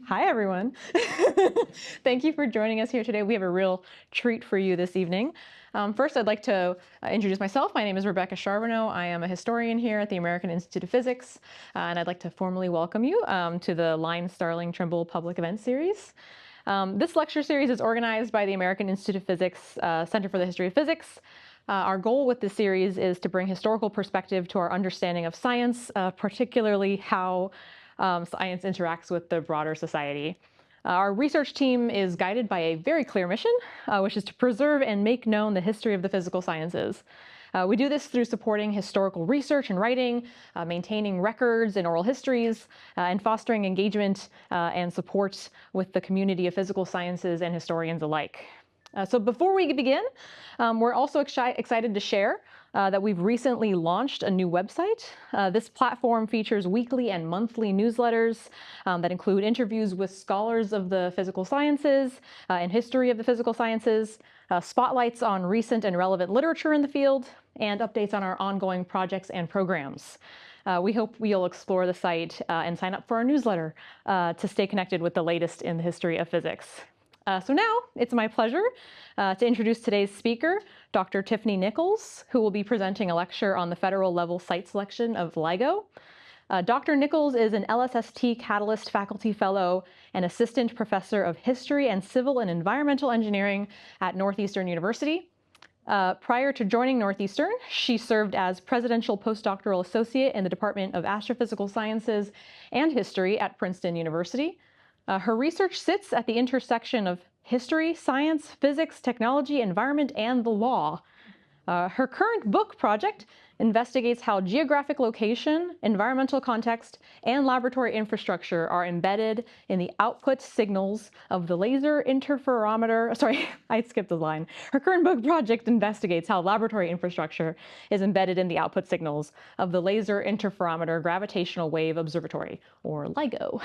Hi, everyone. Thank you for joining us here today. We have a real treat for you this evening. First, I'd like to introduce myself. My name is Rebecca Charbonneau. I am a historian here at the American Institute of Physics, and I'd like to formally welcome you to the Line Starling Trimble Public Event Series. This lecture series is organized by the American Institute of Physics Center for the History of Physics. Our goal with this series is to bring historical perspective to our understanding of science, particularly how science interacts with the broader society. Our research team is guided by a very clear mission, which is to preserve and make known the history of the physical sciences. We do this through supporting historical research and writing, maintaining records and oral histories, and fostering engagement and support with the community of physical sciences and historians alike. So before we begin, we're also excited to share that we've recently launched a new website. This platform features weekly and monthly newsletters that include interviews with scholars of the physical sciences and history of the physical sciences, spotlights on recent and relevant literature in the field, and updates on our ongoing projects and programs. We hope you'll explore the site and sign up for our newsletter to stay connected with the latest in the history of physics. So now it's my pleasure to introduce today's speaker, Dr. Tiffany Nichols, who will be presenting a lecture on the federal level site selection of LIGO. Dr. Nichols is an LSST Catalyst Faculty Fellow and Assistant Professor of History and Civil and Environmental Engineering at Northeastern University. Prior to joining Northeastern, she served as Presidential Postdoctoral Associate in the Department of Astrophysical Sciences and History at Princeton University. Her research sits at the intersection of history, science, physics, technology, environment, and the law. Her current book project investigates how geographic location, environmental context, and laboratory infrastructure are embedded in the output signals of the laser interferometer. Sorry, I skipped a line. Her current book project investigates how laboratory infrastructure is embedded in the output signals of the Laser Interferometer Gravitational Wave Observatory, or LIGO.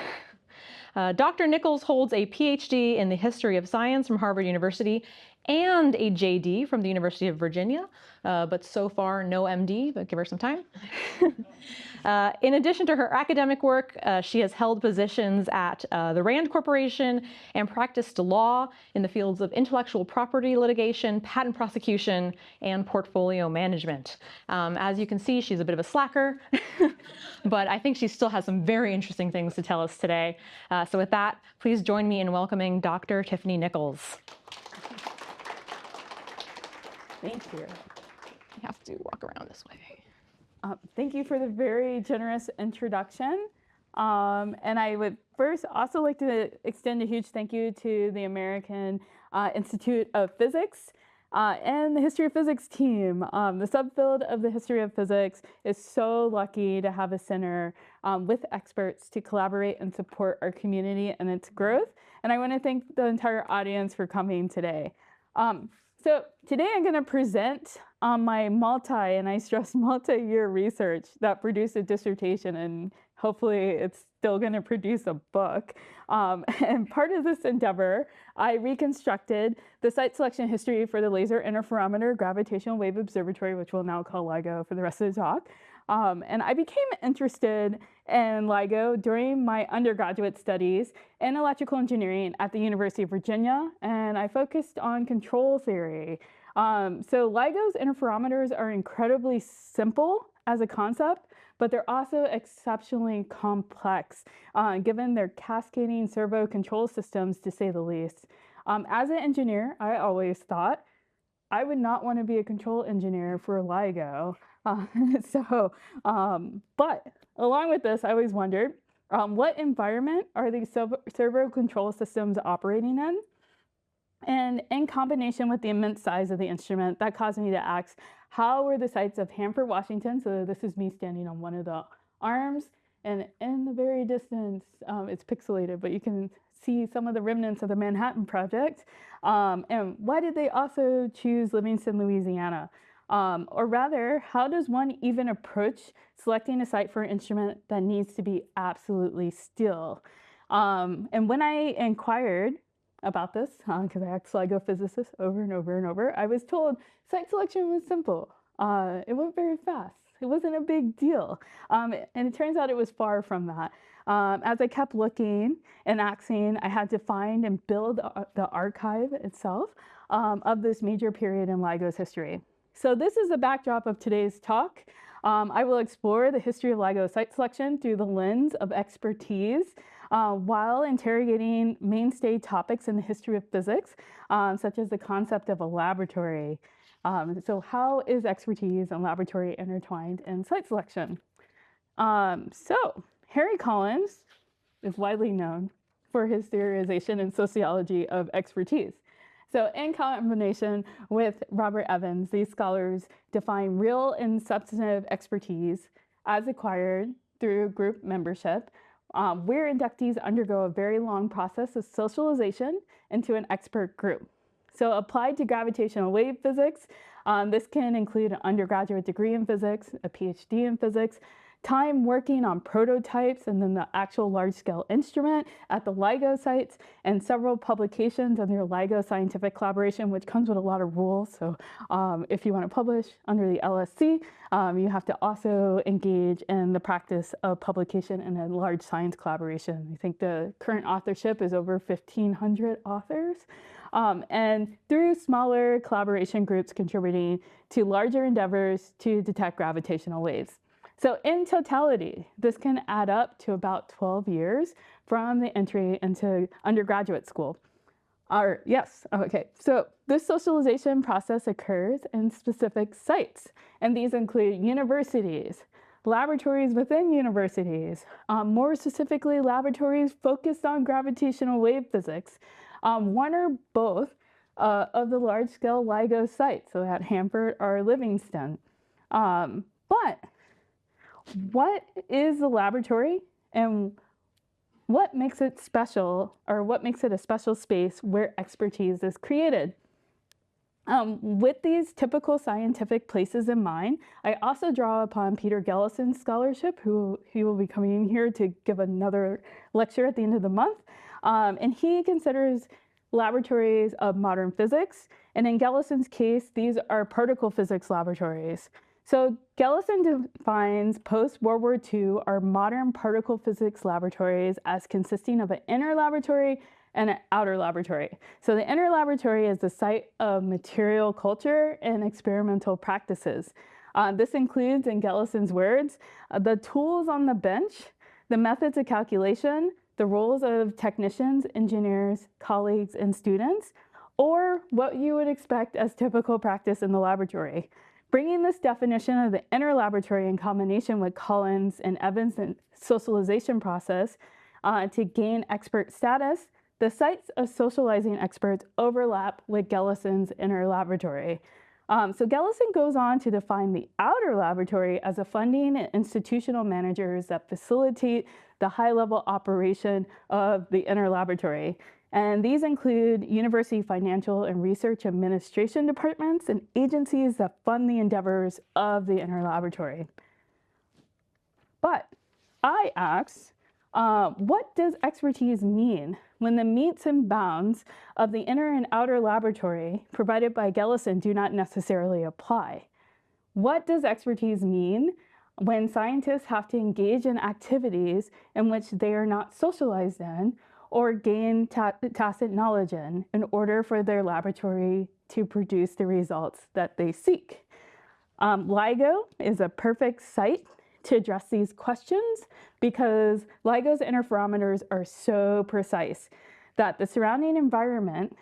Dr. Nichols holds a PhD in the history of science from Harvard University and a JD from the University of Virginia, but so far no MD, but give her some time. In addition to her academic work, she has held positions at the Rand Corporation and practiced law in the fields of intellectual property litigation, patent prosecution, and portfolio management. As you can see, she's a bit of a slacker, but I think she still has some very interesting things to tell us today. So with that, please join me in welcoming Dr. Tiffany Nichols. Thank you. I have to walk around this way. Thank you for the very generous introduction. And I would first also like to extend a huge thank you to the American Institute of Physics and the History of Physics team. The subfield of the History of Physics is so lucky to have a center with experts to collaborate and support our community and its growth. And I want to thank the entire audience for coming today. So today I'm going to present on my and I stress multi-year research that produced a dissertation, and hopefully it's still going to produce a book. And part of this endeavor, I reconstructed the site selection history for the Laser Interferometer Gravitational Wave Observatory, which we'll now call LIGO for the rest of the talk. And I became interested in LIGO during my undergraduate studies in electrical engineering at the University of Virginia, and I focused on control theory. So LIGO's interferometers are incredibly simple as a concept, but they're also exceptionally complex, given their cascading servo control systems, to say the least. As an engineer, I always thought I would not want to be a control engineer for LIGO. But along with this, I always wondered, what environment are these servo control systems operating in? And in combination with the immense size of the instrument, that caused me to ask, how were the sites of Hanford, Washington? So this is me standing on one of the arms, and in the very distance, it's pixelated, but you can see some of the remnants of the Manhattan Project. And why did they also choose Livingston, Louisiana? Or rather, how does one even approach selecting a site for an instrument that needs to be absolutely still? And when I inquired about this, because I asked LIGO physicists over and over and over, I was told site selection was simple. It went very fast. It wasn't a big deal. And it turns out it was far from that. As I kept looking and asking, I had to find and build the archive itself of this major period in LIGO's history. So this is the backdrop of today's talk. I will explore the history of LIGO site selection through the lens of expertise while interrogating mainstay topics in the history of physics, such as the concept of a laboratory. So how is expertise and laboratory intertwined in site selection? So Harry Collins is widely known for his theorization and sociology of expertise. So in combination with Robert Evans, these scholars define real and substantive expertise as acquired through group membership, where inductees undergo a very long process of socialization into an expert group. So applied to gravitational wave physics, this can include an undergraduate degree in physics, a PhD in physics, time working on prototypes and then the actual large-scale instrument at the LIGO sites, and several publications under LIGO scientific collaboration, which comes with a lot of rules. So if you want to publish under the LSC, you have to also engage in the practice of publication in a large science collaboration. I think the current authorship is over 1,500 authors. And through smaller collaboration groups contributing to larger endeavors to detect gravitational waves. So in totality, this can add up to about 12 years from the entry into undergraduate school. So this socialization process occurs in specific sites, and these include universities, laboratories within universities, more specifically laboratories focused on gravitational wave physics, one or both of the large-scale LIGO sites, so at Hanford or Livingston. But what is the laboratory and what makes it special, or what makes it a special space where expertise is created? With these typical scientific places in mind, I also draw upon Peter Gellison's scholarship, he will be coming in here to give another lecture at the end of the month. And he considers laboratories of modern physics. And in Gellison's case, these are particle physics laboratories. So Gellison defines post-World War II our modern particle physics laboratories as consisting of an inner laboratory and an outer laboratory. So the inner laboratory is the site of material culture and experimental practices. This includes, in Gellison's words, the tools on the bench, the methods of calculation, the roles of technicians, engineers, colleagues, and students, or what you would expect as typical practice in the laboratory. Bringing this definition of the inner laboratory in combination with Collins and Evans' socialization process to gain expert status, the sites of socializing experts overlap with Gellison's inner laboratory. So Gellison goes on to define the outer laboratory as a funding and institutional managers that facilitate the high-level operation of the inner laboratory. And these include university financial and research administration departments and agencies that fund the endeavors of the inner laboratory. But I ask, what does expertise mean when the metes and bounds of the inner and outer laboratory provided by Gellison do not necessarily apply? What does expertise mean when scientists have to engage in activities in which they are not socialized in or gain tacit knowledge in order for their laboratory to produce the results that they seek? LIGO is a perfect site to address these questions because LIGO's interferometers are so precise that the surrounding environment,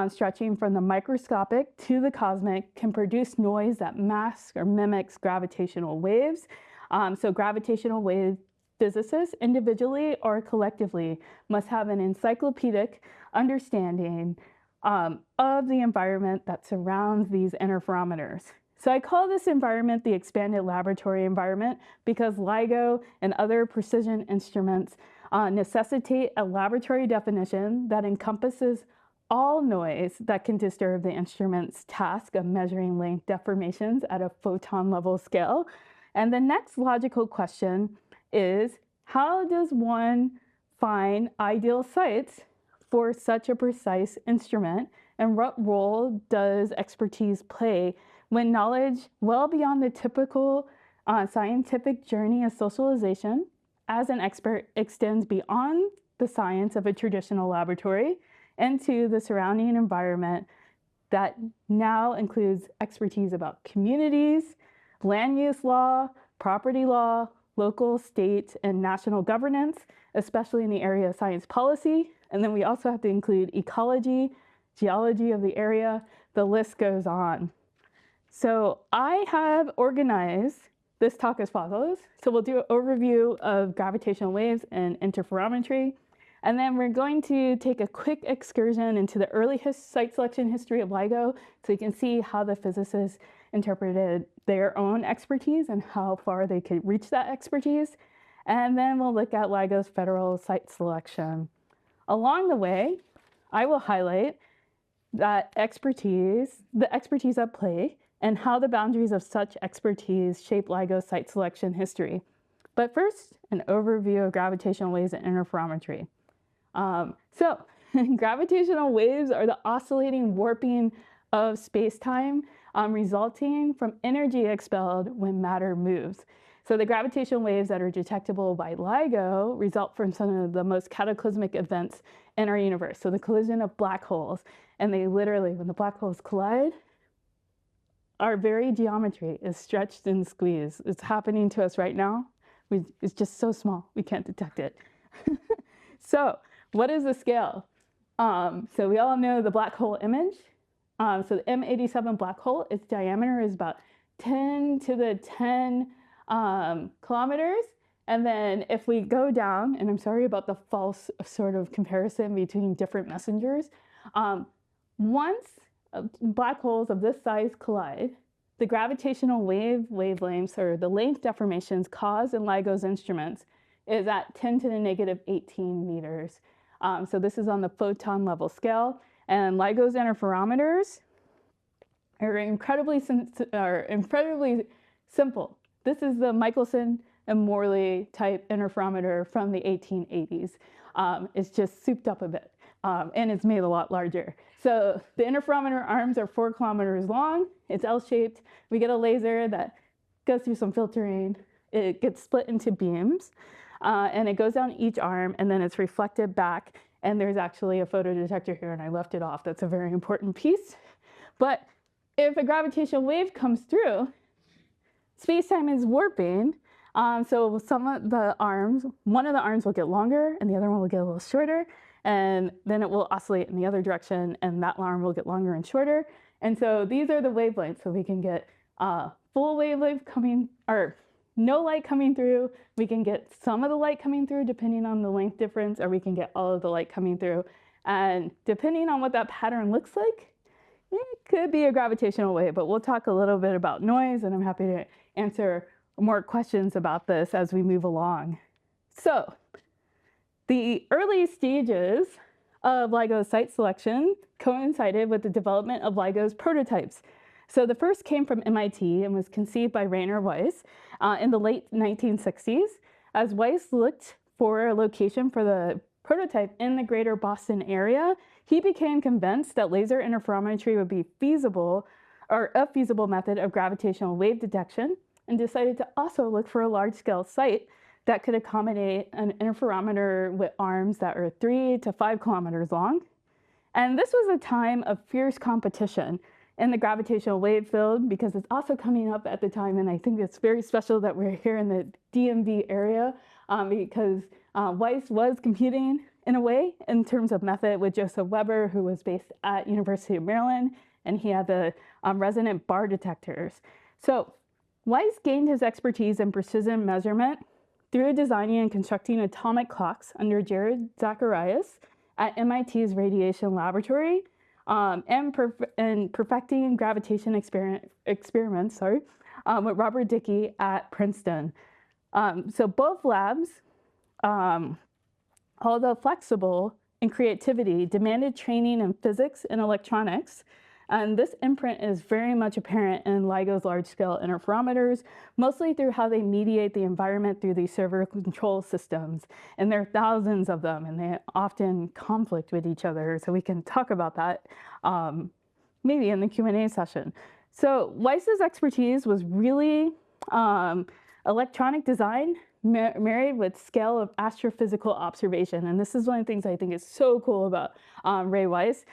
stretching from the microscopic to the cosmic, can produce noise that masks or mimics gravitational waves. So gravitational wave physicists, individually or collectively, must have an encyclopedic understanding of the environment that surrounds these interferometers. So I call this environment the expanded laboratory environment because LIGO and other precision instruments necessitate a laboratory definition that encompasses all noise that can disturb the instrument's task of measuring length deformations at a photon level scale. And the next logical question is, how does one find ideal sites for such a precise instrument, and what role does expertise play when knowledge well beyond the typical scientific journey of socialization as an expert extends beyond the science of a traditional laboratory into the surrounding environment that now includes expertise about communities, land use law, property law, local, state, and national governance, especially in the area of science policy. And then we also have to include ecology, geology of the area. The list goes on. So I have organized this talk as follows. So we'll do an overview of gravitational waves and interferometry. And then we're going to take a quick excursion into the early site selection history of LIGO so you can see how the physicists interpreted their own expertise and how far they could reach that expertise. And then we'll look at LIGO's federal site selection. Along the way, I will highlight that the expertise at play, and how the boundaries of such expertise shape LIGO's site selection history. But first, an overview of gravitational waves and interferometry. Gravitational waves are the oscillating warping of space-time resulting from energy expelled when matter moves. So the gravitational waves that are detectable by LIGO result from some of the most cataclysmic events in our universe. So the collision of black holes, and they literally, when the black holes collide, our very geometry is stretched and squeezed. It's happening to us right now. It's just so small, we can't detect it. So what is the scale? So we all know the black hole image. So the M87 black hole, its diameter is about 10 to the 10 kilometers. And then if we go down, and I'm sorry about the false sort of comparison between different messengers, once black holes of this size collide, the gravitational wavelengths, or the length deformations caused in LIGO's instruments, is at 10 to the negative 18 meters. So this is on the photon level scale, and LIGO's interferometers are incredibly simple. This is the Michelson and Morley type interferometer from the 1880s. It's just souped up a bit. And it's made a lot larger. So the interferometer arms are 4 kilometers long. It's L-shaped. We get a laser that goes through some filtering. It gets split into beams, and it goes down each arm, and then it's reflected back. And there's actually a photodetector here, and I left it off. That's a very important piece. But if a gravitational wave comes through, space-time is warping. So some of the arms, one of the arms will get longer, and the other one will get a little shorter. And then it will oscillate in the other direction, and that arm will get longer and shorter. And so these are the wavelengths. So we can get full wavelength coming, or no light coming through. We can get some of the light coming through depending on the length difference, or we can get all of the light coming through. And depending on what that pattern looks like, it could be a gravitational wave, but we'll talk a little bit about noise, and I'm happy to answer more questions about this as we move along. So the early stages of LIGO's site selection coincided with the development of LIGO's prototypes. So the first came from MIT and was conceived by Rainer Weiss in the late 1960s. As Weiss looked for a location for the prototype in the greater Boston area, he became convinced that laser interferometry would be feasible, or a feasible method of gravitational wave detection, and decided to also look for a large-scale site that could accommodate an interferometer with arms that are 3 to 5 kilometers long. And this was a time of fierce competition in the gravitational wave field, because it's also coming up at the time, and I think it's very special that we're here in the DMV area, because Weiss was competing in a way in terms of method with Joseph Weber, who was based at University of Maryland, and he had the resonant bar detectors. So Weiss gained his expertise in precision measurement through designing and constructing atomic clocks under Jared Zacharias at MIT's Radiation Laboratory, and perfecting gravitation experiments with Robert Dickey at Princeton. So both labs, although flexible in creativity, demanded training in physics and electronics. And this imprint is very much apparent in LIGO's large-scale interferometers, mostly through how they mediate the environment through these server control systems. And there are thousands of them, and they often conflict with each other. So we can talk about that maybe in the Q&A session. So Weiss's expertise was really Electronic design married with scale of astrophysical observation. And this is one of the things I think is so cool about Ray Weiss.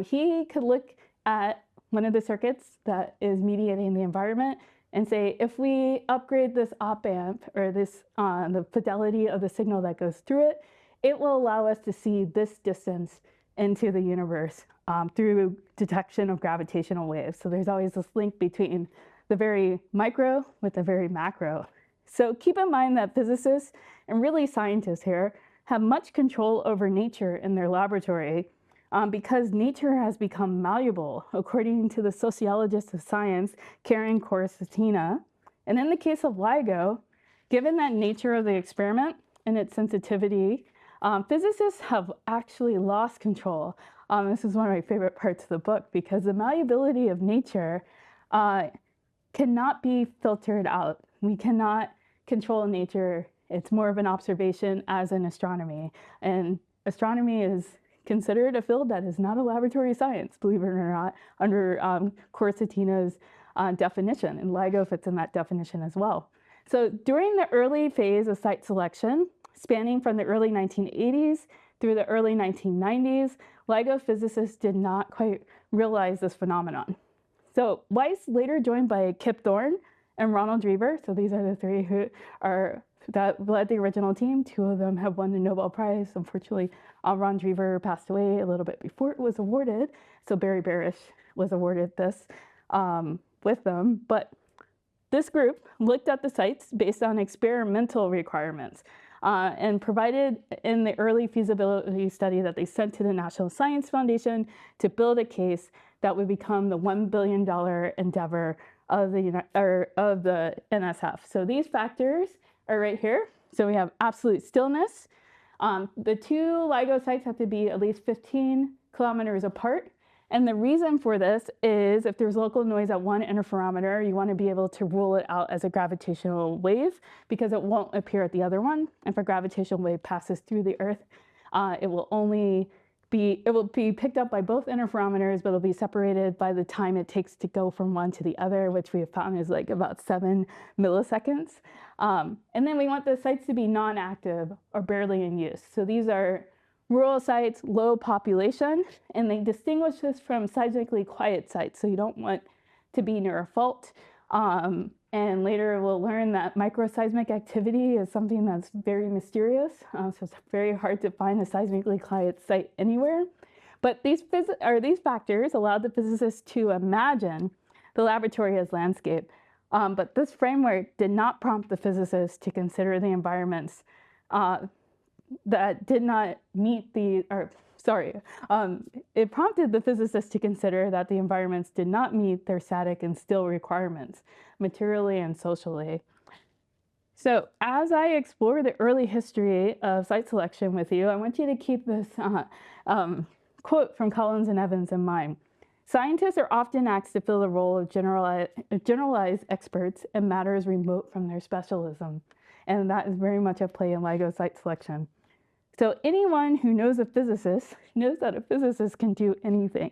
He could look at one of the circuits that is mediating the environment and say, if we upgrade this op amp or this the fidelity of the signal that goes through it, it will allow us to see this distance into the universe through detection of gravitational waves. So there's always this link between the very micro with the very macro. So keep in mind that physicists and really scientists here have much control over nature in their laboratory because nature has become malleable, according to the sociologist of science, Karen Corsatina. And in the case of LIGO, given that nature of the experiment and its sensitivity, physicists have actually lost control. This is one of my favorite parts of the book because the malleability of nature cannot be filtered out. We cannot control nature. It's more of an observation as in astronomy. And astronomy is considered a field that is not a laboratory science, believe it or not, under Corsatina's definition. And LIGO fits in that definition as well. So during the early phase of site selection, spanning from the early 1980s through the early 1990s, LIGO physicists did not quite realize this phenomenon. So Weiss, later joined by Kip Thorne and Ronald Drever, so these are the three that led the original team. Two of them have won the Nobel Prize. Unfortunately, Ron Drever passed away a little bit before it was awarded, so Barry Barish was awarded this with them. But this group looked at the sites based on experimental requirements and provided in the early feasibility study that they sent to the National Science Foundation to build a case that would become the $1 billion endeavor of the NSF. So these factors are right here. So we have absolute stillness. The two LIGO sites have to be at least 15 kilometers apart. And the reason for this is if there's local noise at one interferometer, you want to be able to rule it out as a gravitational wave because it won't appear at the other one. If a gravitational wave passes through the Earth, it will be picked up by both interferometers, but it'll be separated by the time it takes to go from one to the other, which we have found is like about 7 milliseconds. And then we want the sites to be non-active or barely in use. So these are rural sites, low population, and they distinguish this from seismically quiet sites. So you don't want to be near a fault. And later we'll learn that microseismic activity is something that's very mysterious. So it's very hard to find a seismically quiet site anywhere. But these factors allowed the physicists to imagine the laboratory as landscape. But this framework did not prompt the physicists to consider the environments that did not meet it prompted the physicists to consider that the environments did not meet their static and still requirements, materially and socially. So as I explore the early history of site selection with you, I want you to keep this quote from Collins and Evans in mind. Scientists are often asked to fill the role of generalized experts in matters remote from their specialism. And that is very much at play in LIGO site selection. So anyone who knows a physicist knows that a physicist can do anything.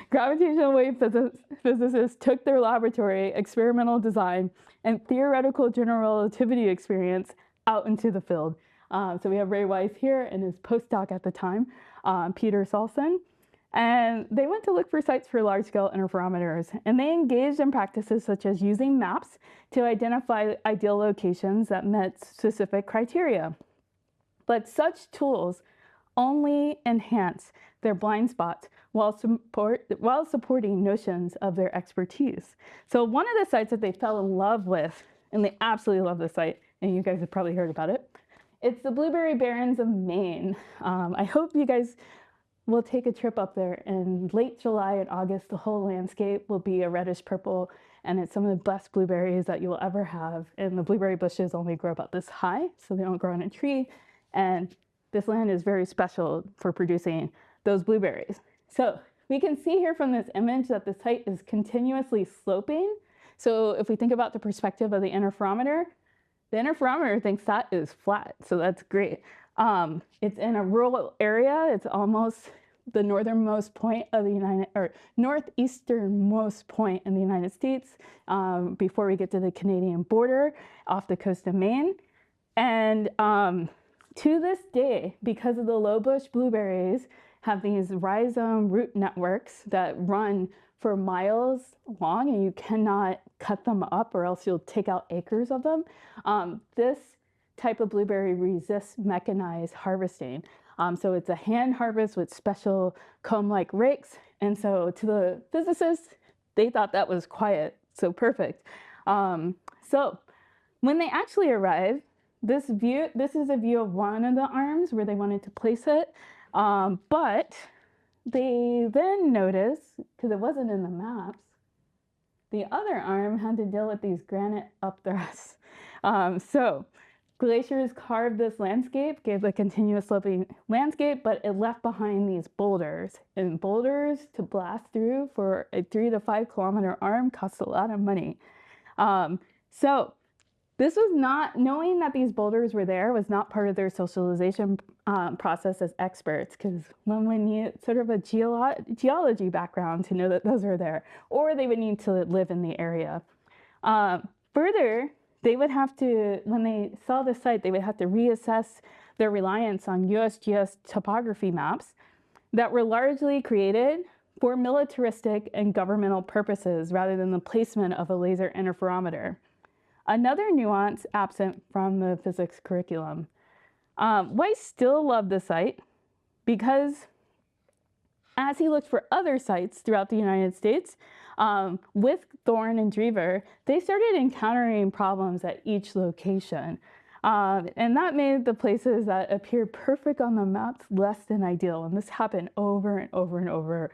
Gravitational wave physicists took their laboratory experimental design and theoretical general relativity experience out into the field. So we have Ray Weiss here and his postdoc at the time, Peter Salson. And they went to look for sites for large-scale interferometers, and they engaged in practices such as using maps to identify ideal locations that met specific criteria. But such tools only enhance their blind spots while supporting notions of their expertise. So one of the sites that they fell in love with, and they absolutely love the site, and you guys have probably heard about it, it's the Blueberry Barrens of Maine. I hope you guys will take a trip up there in late July and August. The whole landscape will be a reddish purple, and it's some of the best blueberries that you will ever have. And the blueberry bushes only grow about this high, so they don't grow on a tree. And this land is very special for producing those blueberries. So we can see here from this image that the site is continuously sloping. So if we think about the perspective of the interferometer thinks that is flat, so that's great. It's in a rural area. It's almost the northernmost point of the northeasternmost point in the United States, before we get to the Canadian border off the coast of Maine. And to this day, because of the low bush blueberries have these rhizome root networks that run for miles long, and you cannot cut them up or else you'll take out acres of them. This type of blueberry resists mechanized harvesting. So it's a hand harvest with special comb-like rakes. And so to the physicists, they thought that was quiet, so perfect. So when they actually arrived, this is a view of one of the arms where they wanted to place it. But they then noticed, because it wasn't in the maps, the other arm had to deal with these granite upthrusts. So glaciers carved this landscape, gave a continuous sloping landscape, but it left behind these boulders. And boulders to blast through for a 3 to 5 kilometer arm costs a lot of money. So this was not, knowing that these boulders were there was not part of their socialization process as experts, because one would need sort of a geology background to know that those are there, or they would need to live in the area. Further, they would have to, when they saw the site, they would have to reassess their reliance on USGS topography maps that were largely created for militaristic and governmental purposes rather than the placement of a laser interferometer. Another nuance absent from the physics curriculum. Weiss still loved the site because as he looked for other sites throughout the United States, with Thorne and Drever, they started encountering problems at each location. And that made the places that appeared perfect on the maps less than ideal. And this happened over and over and over.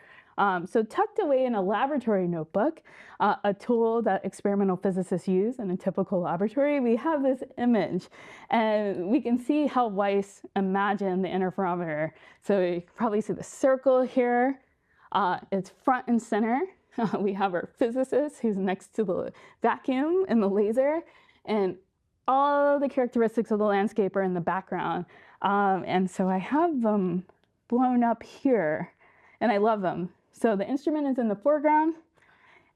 So tucked away in a laboratory notebook, a tool that experimental physicists use in a typical laboratory, we have this image. And we can see how Weiss imagined the interferometer. So you can probably see the circle here. It's front and center. We have our physicist who's next to the vacuum and the laser. And all the characteristics of the landscape are in the background. And so I have them blown up here. And I love them. So the instrument is in the foreground,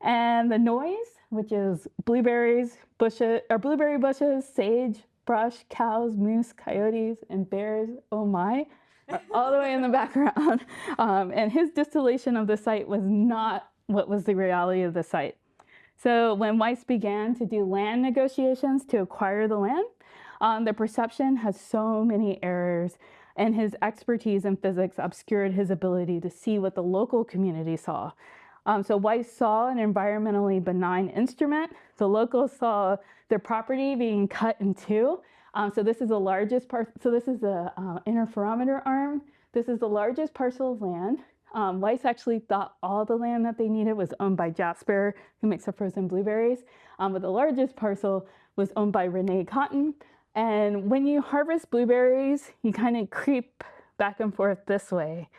and the noise, which is blueberries, bushes, or blueberry bushes, sage, brush, cows, moose, coyotes, and bears, oh my, are all the way in the background. And his distillation of the site was not what was the reality of the site. So when Weiss began to do land negotiations to acquire the land, the perception has so many errors, and his expertise in physics obscured his ability to see what the local community saw. So Weiss saw an environmentally benign instrument. The locals saw their property being cut in two. So this is the largest part. So this is the interferometer arm. This is the largest parcel of land. Weiss actually thought all the land that they needed was owned by Jasper, who makes the frozen blueberries. But the largest parcel was owned by Renee Cotton. And when you harvest blueberries, you kind of creep back and forth this way.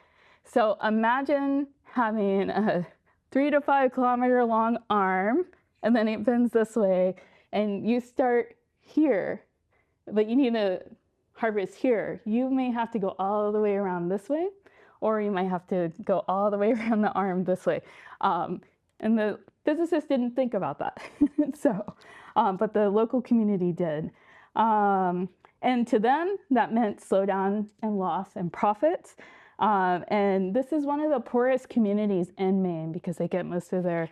So imagine having a 3 to 5 kilometer long arm, and then it bends this way, and you start here, but you need to harvest here. You may have to go all the way around this way, or you might have to go all the way around the arm this way. And the physicists didn't think about that. But the local community did. And to them, that meant slowdown and loss and profits. And this is one of the poorest communities in Maine because they get most of their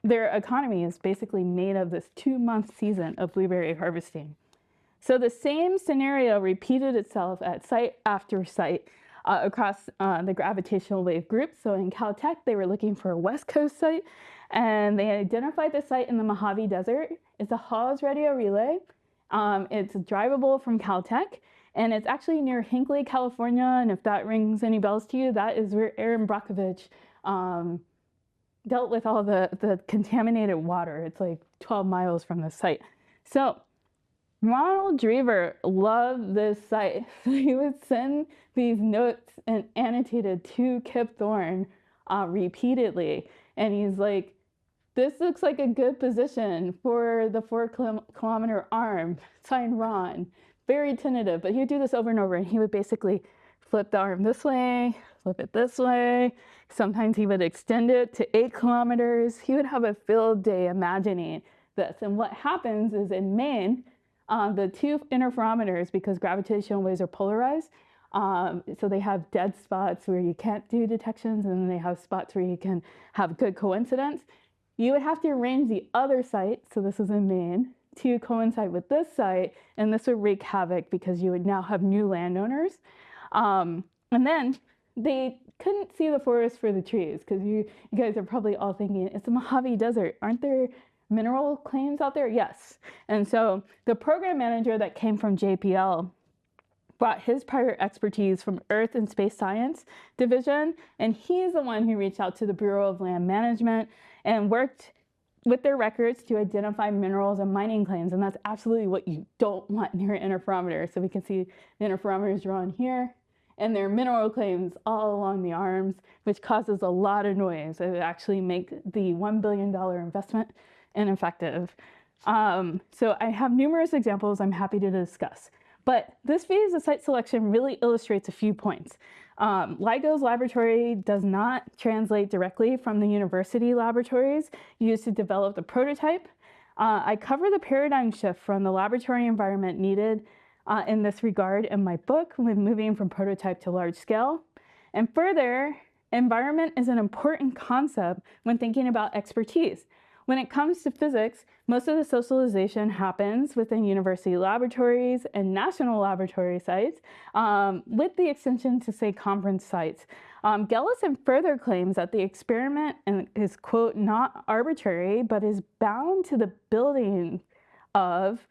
economy is basically made of this 2-month season of blueberry harvesting. So the same scenario repeated itself at site after site across the gravitational wave group. So in Caltech, they were looking for a West Coast site, and they identified the site in the Mojave Desert. It's a Hawes radio relay. It's drivable from Caltech, and it's actually near Hinckley, California. And if that rings any bells to you, that is where Aaron Brockovich dealt with all the contaminated water. It's like 12 miles from the site. So Ronald Drever loved this site. So he would send these notes and annotated to Kip Thorne repeatedly. And he's like, this looks like a good position for the 4-kilometer arm, sign Ron. Very tentative, but he would do this over and over, and he would basically flip the arm this way, flip it this way. Sometimes he would extend it to 8 kilometers. He would have a field day imagining this. And what happens is in Maine, the two interferometers, because gravitational waves are polarized, so they have dead spots where you can't do detections, and then they have spots where you can have good coincidence. You would have to arrange the other site, so this is in Maine, to coincide with this site, and this would wreak havoc because you would now have new landowners. And then they couldn't see the forest for the trees, because you guys are probably all thinking, it's a Mojave Desert. Aren't there mineral claims out there? Yes. And so the program manager that came from JPL brought his prior expertise from Earth and Space Science Division, and he's the one who reached out to the Bureau of Land Management and worked with their records to identify minerals and mining claims, and that's absolutely what you don't want near an interferometer. So we can see the interferometers drawn here, and there are mineral claims all along the arms, which causes a lot of noise. It would actually make the $1 billion investment ineffective. So I have numerous examples I'm happy to discuss. But this phase of site selection really illustrates a few points. LIGO's laboratory does not translate directly from the university laboratories used to develop the prototype. I cover the paradigm shift from the laboratory environment needed in this regard in my book, when moving from prototype to large scale. And further, environment is an important concept when thinking about expertise. When it comes to physics, most of the socialization happens within university laboratories and national laboratory sites, with the extension to, say, conference sites. Gellison further claims that the experiment is, quote, not arbitrary, but is bound to the building of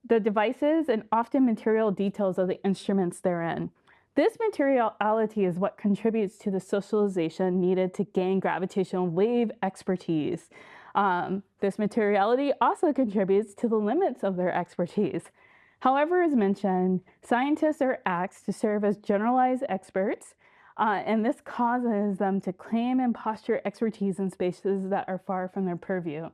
the devices and often material details of the instruments therein. This materiality is what contributes to the socialization needed to gain gravitational wave expertise. This materiality also contributes to the limits of their expertise. However, as mentioned, scientists are asked to serve as generalized experts, and this causes them to claim and posture expertise in spaces that are far from their purview.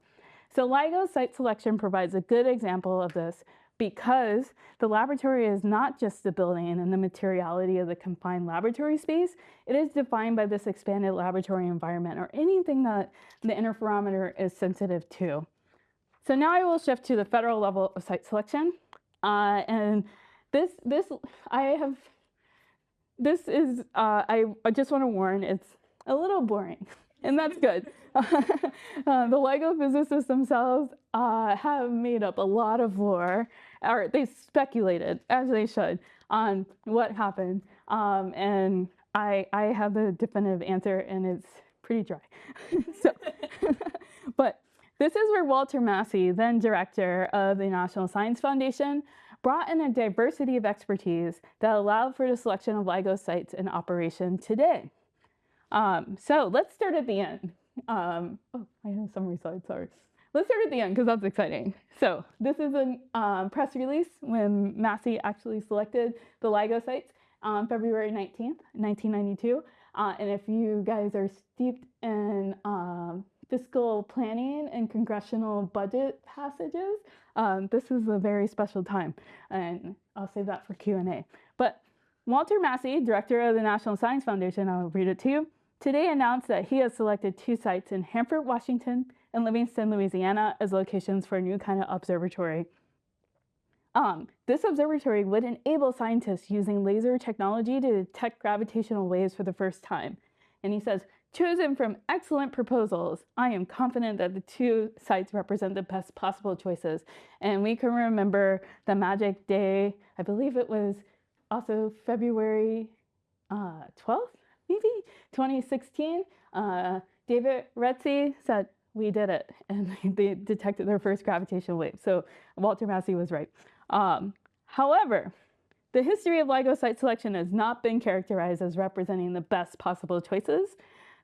So LIGO site selection provides a good example of this, because the laboratory is not just the building and the materiality of the confined laboratory space. It is defined by this expanded laboratory environment, or anything that the interferometer is sensitive to. So now I will shift to the federal level of site selection. And I just want to warn, it's a little boring, and that's good. The LIGO physicists themselves have made up a lot of lore, or they speculated, as they should, on what happened. And I have the definitive answer, and it's pretty dry. So, but this is where Walter Massey, then director of the National Science Foundation, brought in a diversity of expertise that allowed for the selection of LIGO sites in operation today. So let's start at the end. Oh, I have a summary slide, sorry. Let's start at the end, because that's exciting. So this is a press release when Massey actually selected the LIGO sites on February 19th, 1992. And if you guys are steeped in fiscal planning and congressional budget passages, this is a very special time, and I'll save that for Q&A. But Walter Massey, director of the National Science Foundation, I'll read it to you, today announced that he has selected 2 sites in Hanford, Washington, and Livingston, Louisiana, as locations for a new kind of observatory. This observatory would enable scientists using laser technology to detect gravitational waves for the first time. And he says, chosen from excellent proposals, I am confident that the 2 sites represent the best possible choices. And we can remember the magic day, I believe it was also February 12th, maybe, 2016. David Retzi said, we did it, and they detected their first gravitational wave. So Walter Massey was right. However, the history of LIGO site selection has not been characterized as representing the best possible choices.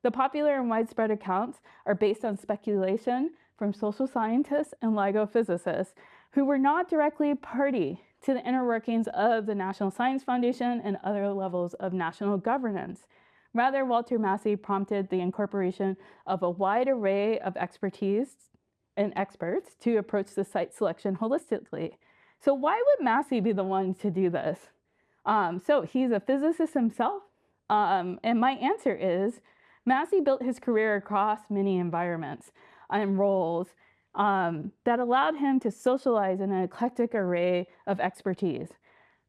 The popular and widespread accounts are based on speculation from social scientists and LIGO physicists who were not directly party to the inner workings of the National Science Foundation and other levels of national governance. Rather, Walter Massey prompted the incorporation of a wide array of expertise and experts to approach the site selection holistically. So why would Massey be the one to do this? So he's a physicist himself. And my answer is Massey built his career across many environments and roles that allowed him to socialize in an eclectic array of expertise.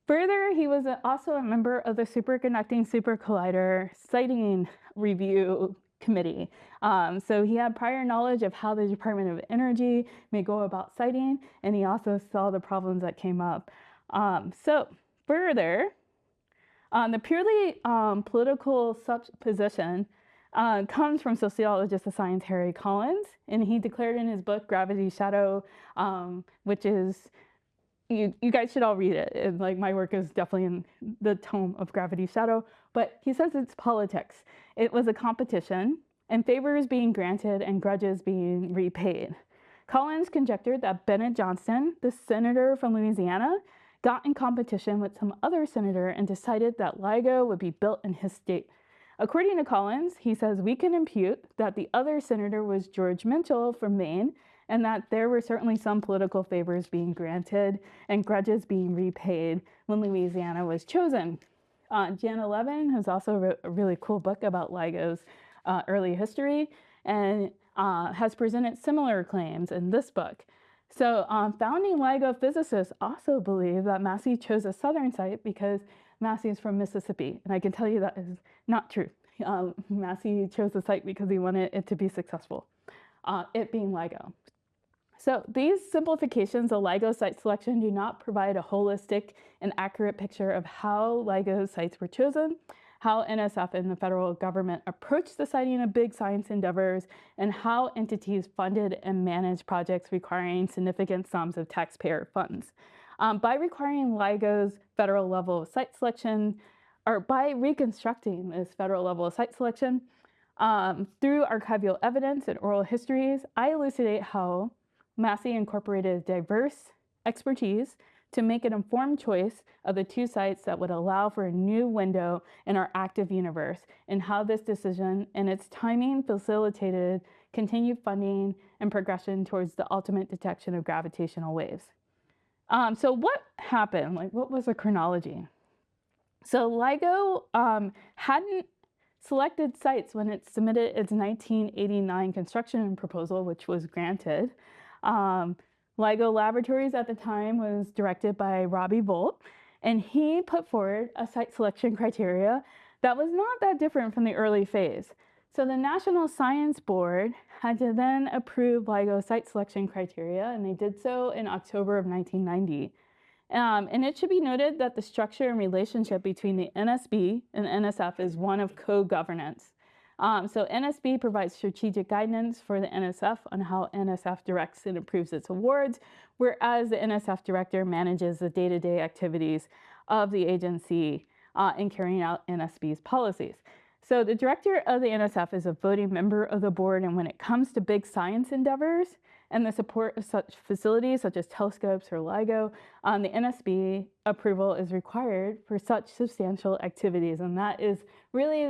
Further, he was also a member of the Superconducting Super Collider Siting Review Committee. So he had prior knowledge of how the Department of Energy may go about siting, and he also saw the problems that came up. So further, the purely political supposition comes from sociologist of science Harry Collins, and he declared in his book Gravity's Shadow, which is you guys should all read it. And like my work is definitely in the tome of Gravity's Shadow, but he says it's politics. It was a competition, and favors being granted and grudges being repaid. Collins conjectured that Bennett Johnston, the senator from Louisiana, got in competition with some other senator and decided that LIGO would be built in his state. According to Collins, he says we can impute that the other senator was George Mitchell from Maine, and that there were certainly some political favors being granted and grudges being repaid when Louisiana was chosen. Jana Levin has also wrote a really cool book about LIGO's early history and has presented similar claims in this book. So founding LIGO physicists also believe that Massey chose a southern site because Massey is from Mississippi, and I can tell you that is not true. Massey chose the site because he wanted it to be successful, it being LIGO. So these simplifications of LIGO site selection do not provide a holistic and accurate picture of how LIGO sites were chosen, how NSF and the federal government approached the siting of big science endeavors, and how entities funded and managed projects requiring significant sums of taxpayer funds. By requiring LIGO's federal level of site selection, or by reconstructing this federal level of site selection, through archival evidence and oral histories, I elucidate how Massey incorporated diverse expertise to make an informed choice of the two sites that would allow for a new window in our active universe, and how this decision and its timing facilitated continued funding and progression towards the ultimate detection of gravitational waves. So what happened? Like, what was the chronology? So LIGO hadn't selected sites when it submitted its 1989 construction proposal, which was granted. LIGO Laboratories at the time was directed by Robbie Volt, and he put forward a site selection criteria that was not that different from the early phase. So the National Science Board had to then approve LIGO site selection criteria, and they did so in October of 1990. And it should be noted that the structure and relationship between the NSB and NSF is one of co-governance. So NSB provides strategic guidance for the NSF on how NSF directs and approves its awards, whereas the NSF director manages the day-to-day activities of the agency in carrying out NSB's policies. So the director of the NSF is a voting member of the board, and when it comes to big science endeavors and the support of such facilities such as telescopes or LIGO, the NSB approval is required for such substantial activities, and that is really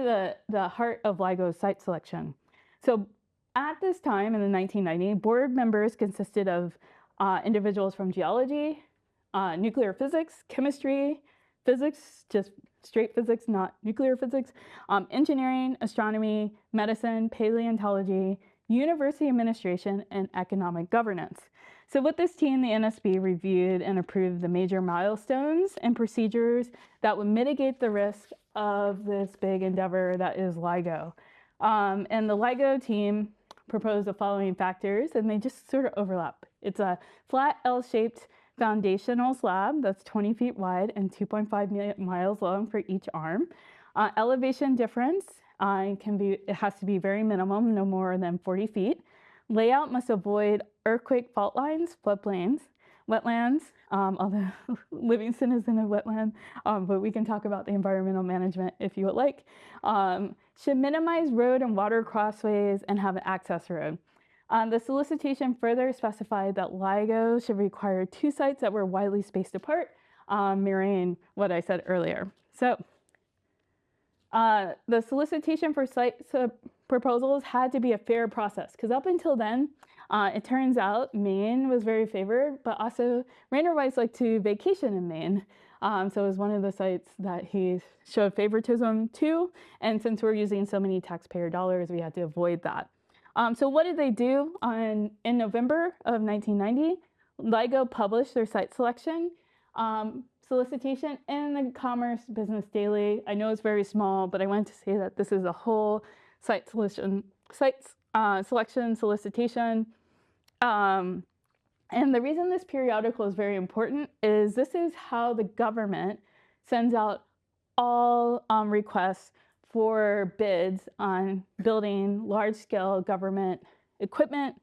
the heart of LIGO's site selection. So at this time in the 1990, board members consisted of individuals from geology, nuclear physics, chemistry, physics, just straight physics, not nuclear physics, engineering, astronomy, medicine, paleontology, university administration, and economic governance. So with this team, the NSB reviewed and approved the major milestones and procedures that would mitigate the risk of this big endeavor that is LIGO. And the LIGO team proposed the following factors, and they just sort of overlap. It's a flat L-shaped foundational slab that's 20 feet wide and 2.5 miles long for each arm. Elevation difference it has to be very minimum, no more than 40 feet. Layout must avoid earthquake fault lines, floodplains, wetlands, although Livingston is in a wetland, but we can talk about the environmental management if you would like. Should minimize road and water crossways and have an access road. The solicitation further specified that LIGO should require two sites that were widely spaced apart, mirroring what I said earlier. So the solicitation for site proposals had to be a fair process, because up until then, it turns out Maine was very favored, but also Rainer Weiss liked to vacation in Maine. So it was one of the sites that he showed favoritism to. And since we're using so many taxpayer dollars, we had to avoid that. So what did they do in November of 1990? LIGO published their site selection solicitation in the Commerce Business Daily. I know it's very small, but I wanted to say that this is a whole site selection solicitation. And the reason this periodical is very important is this is how the government sends out all requests for bids on building large-scale government equipment,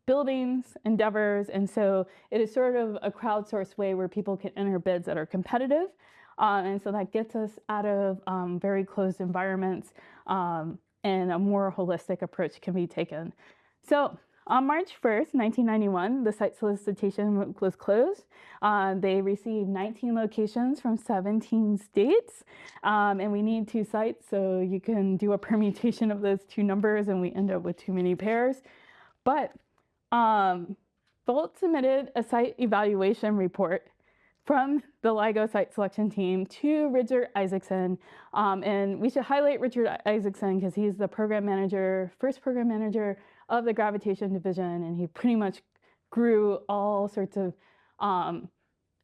buildings, endeavors. And so it is sort of a crowdsourced way where people can enter bids that are competitive. And so that gets us out of very closed environments, and a more holistic approach can be taken. So on March 1st, 1991, the site solicitation was closed. They received 19 locations from 17 states, and we need 2 sites, so you can do a permutation of those 2 numbers and we end up with too many pairs. But Volt submitted a site evaluation report from the LIGO site selection team to Richard Isaacson. And we should highlight Richard Isaacson because he's the first program manager of the gravitation division, and he pretty much grew all sorts of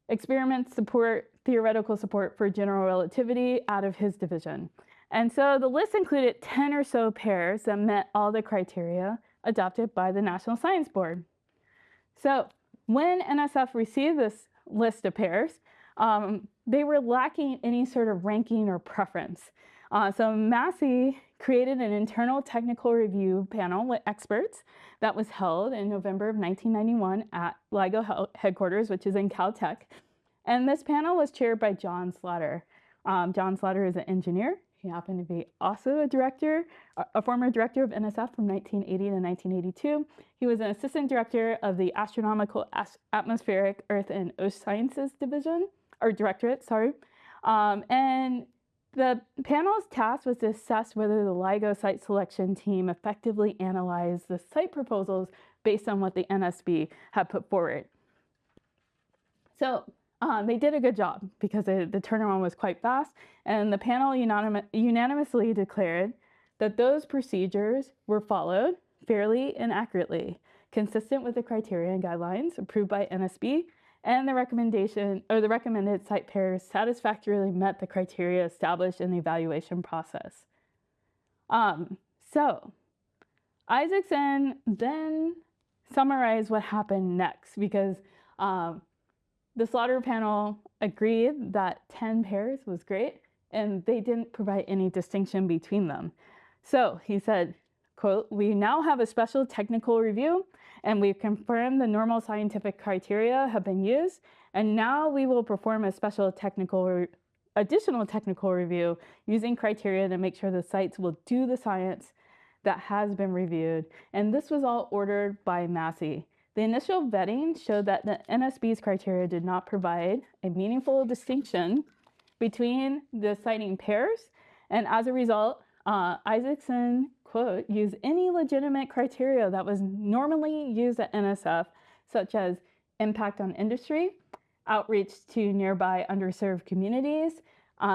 experiment support, theoretical support for general relativity out of his division. And so the list included 10 or so pairs that met all the criteria adopted by the National Science Board. So when NSF received this list of pairs, they were lacking any sort of ranking or preference. So Massey created an internal technical review panel with experts that was held in November of 1991 at LIGO headquarters, which is in Caltech. And this panel was chaired by John Slaughter. John Slaughter is an engineer. He happened to be also a former director of NSF from 1980 to 1982. He was an assistant director of the Astronomical, Atmospheric, Earth, and Ocean Sciences Division, or Directorate, sorry. And the panel's task was to assess whether the LIGO site selection team effectively analyzed the site proposals based on what the NSB had put forward. So they did a good job because the turnaround was quite fast, and the panel unanimously declared that those procedures were followed fairly and accurately, consistent with the criteria and guidelines approved by NSB, and the recommended site pairs satisfactorily met the criteria established in the evaluation process. So Isaacson then summarized what happened next, because the Slaughter panel agreed that 10 pairs was great, and they didn't provide any distinction between them. So he said, quote, "We now have a special technical review, and we've confirmed the normal scientific criteria have been used, and now we will perform a special additional technical review using criteria to make sure the sites will do the science that has been reviewed." And this was all ordered by Massey. The initial vetting showed that the NSB's criteria did not provide a meaningful distinction between the siting pairs, and as a result, Isaacson, quote, "used any legitimate criteria that was normally used at NSF, such as impact on industry, outreach to nearby underserved communities,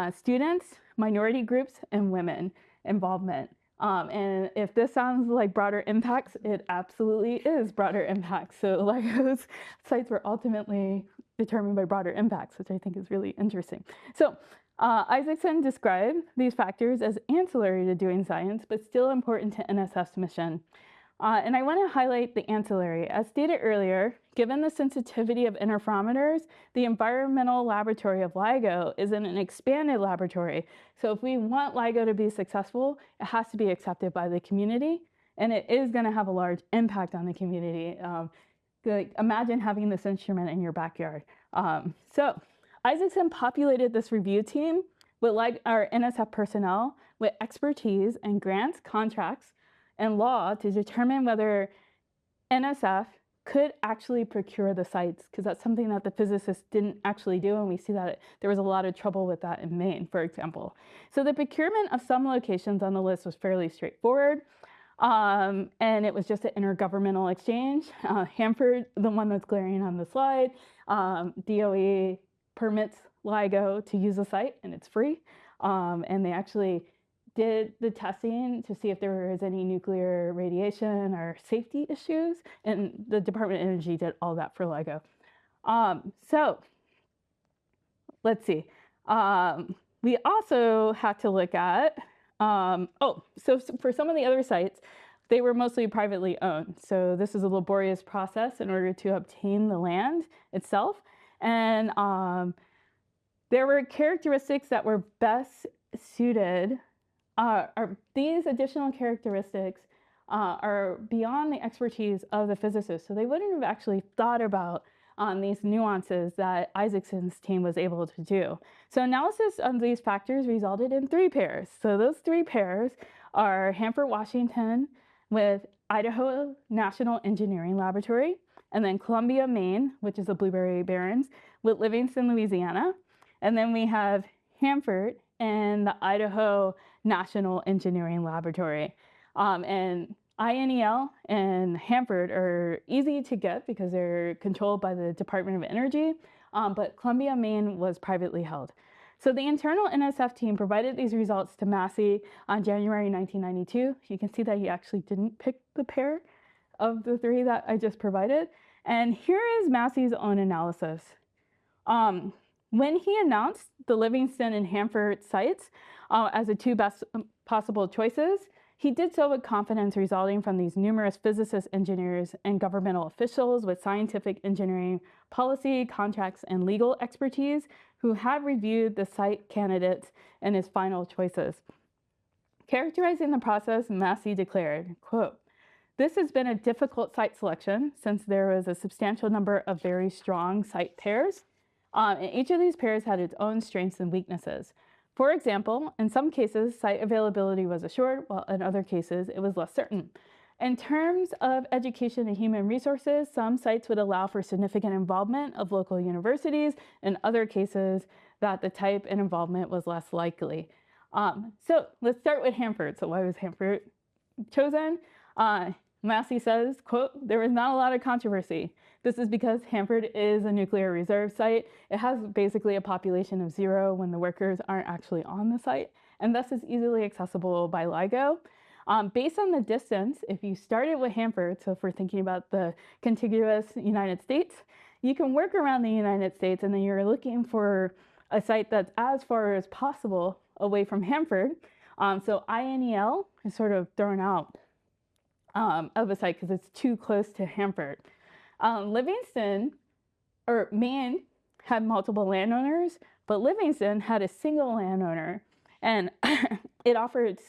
students, minority groups, and women involvement." And if this sounds like broader impacts, it absolutely is broader impacts. So LIGO's sites were ultimately determined by broader impacts, which I think is really interesting. So Isaacson described these factors as ancillary to doing science, but still important to NSF's mission. And I want to highlight the ancillary. As stated earlier, given the sensitivity of interferometers, the environmental laboratory of LIGO is in an expanded laboratory. So if we want LIGO to be successful, it has to be accepted by the community, and it is going to have a large impact on the community. Imagine having this instrument in your backyard. So Isaacson populated this review team with our NSF personnel with expertise in grants, contracts, and law to determine whether NSF could actually procure the sites, because that's something that the physicists didn't actually do, and we see that there was a lot of trouble with that in Maine, for example. So the procurement of some locations on the list was fairly straightforward, and it was just an intergovernmental exchange. Hanford, the one that's glaring on the slide, DOE permits LIGO to use the site, and it's free. And they actually did the testing to see if there was any nuclear radiation or safety issues, and the Department of Energy did all that for LIGO. So let's see. We also had to look at, so for some of the other sites, they were mostly privately owned. So this is a laborious process in order to obtain the land itself. And there were characteristics that were best suited. These additional characteristics are beyond the expertise of the physicists. So they wouldn't have actually thought about these nuances that Isaacson's team was able to do. So analysis of these factors resulted in 3 pairs. So those 3 pairs are Hanford, Washington with Idaho National Engineering Laboratory, and then Columbia, Maine, which is the Blueberry Barrens, with Livingston, Louisiana. And then we have Hanford and the Idaho National Engineering Laboratory. And INEL and Hanford are easy to get because they're controlled by the Department of Energy, but Columbia, Maine was privately held. So the internal NSF team provided these results to Massey on January 1992. You can see that he actually didn't pick the pair of the 3 that I just provided. And here is Massey's own analysis. When he announced the Livingston and Hanford sites as the 2 best possible choices, he did so with confidence resulting from these numerous physicists, engineers, and governmental officials with scientific engineering, policy, contracts, and legal expertise who had reviewed the site candidates and his final choices. Characterizing the process, Massey declared, quote, "This has been a difficult site selection since there was a substantial number of very strong site pairs. And each of these pairs had its own strengths and weaknesses. For example, in some cases, site availability was assured, while in other cases, it was less certain. In terms of education and human resources, some sites would allow for significant involvement of local universities, in other cases, that the type and involvement was less likely." So let's start with Hanford. So why was Hanford chosen? Massey says, quote, "There was not a lot of controversy. This is because Hanford is a nuclear reserve site. It has basically a population of 0 when the workers aren't actually on the site, and thus is easily accessible by LIGO. Based on the distance, if you started with Hanford, so if we're thinking about the contiguous United States, you can work around the United States, and then you're looking for a site that's as far as possible away from Hanford. So INEL is sort of thrown out of a site because it's too close to Hanford. Livingston, or Maine, had multiple landowners, but Livingston had a single landowner, and it offered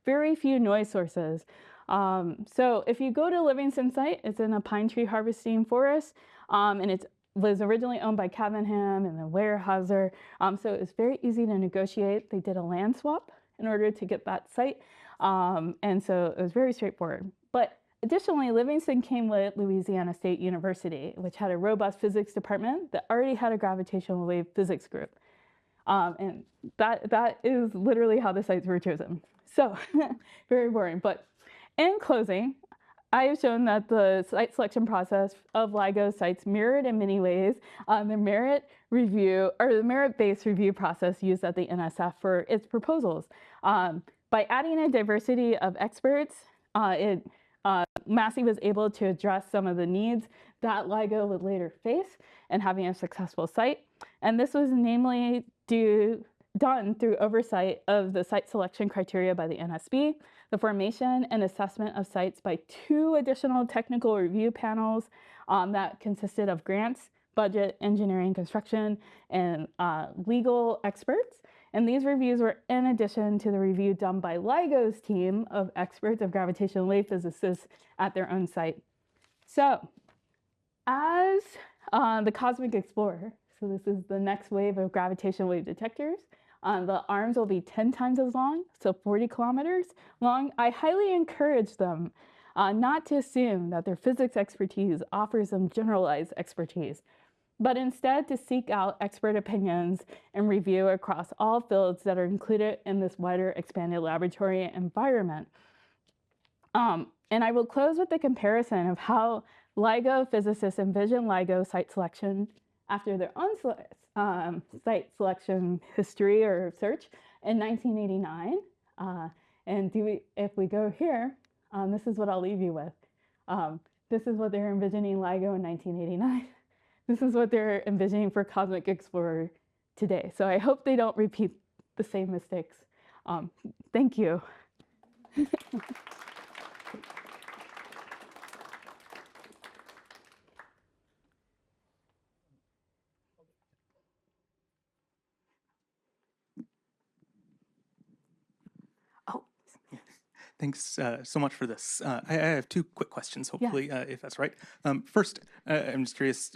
very few noise sources. So if you go to Livingston site, it's in a pine tree harvesting forest, and it was originally owned by Cavenham and then Weyerhaeuser. So it was very easy to negotiate. They did a land swap in order to get that site, and so it was very straightforward. But additionally, Livingston came with Louisiana State University, which had a robust physics department that already had a gravitational wave physics group. And that is literally how the sites were chosen. So very boring. But in closing, I have shown that the site selection process of LIGO sites mirrored in many ways the merit review or the merit-based review process used at the NSF for its proposals. By adding a diversity of experts, Massey was able to address some of the needs that LIGO would later face in having a successful site. And this was namely done through oversight of the site selection criteria by the NSB, the formation and assessment of sites by 2 additional technical review panels that consisted of grants, budget, engineering, construction, and legal experts. And these reviews were in addition to the review done by LIGO's team of experts of gravitational wave physicists at their own site. So as the Cosmic Explorer, so this is the next wave of gravitational wave detectors, the arms will be 10 times as long, so 40 kilometers long. I highly encourage them not to assume that their physics expertise offers them generalized expertise, but instead to seek out expert opinions and review across all fields that are included in this wider expanded laboratory environment. And I will close with the comparison of how LIGO physicists envision LIGO site selection after their own site selection history or search in 1989. And if we go here, this is what I'll leave you with. This is what they're envisioning LIGO in 1989. This is what they're envisioning for Cosmic Explorer today. So I hope they don't repeat the same mistakes. Thank you. Oh, Thanks so much for this. I have two quick questions, hopefully, if that's right. First, I'm just curious,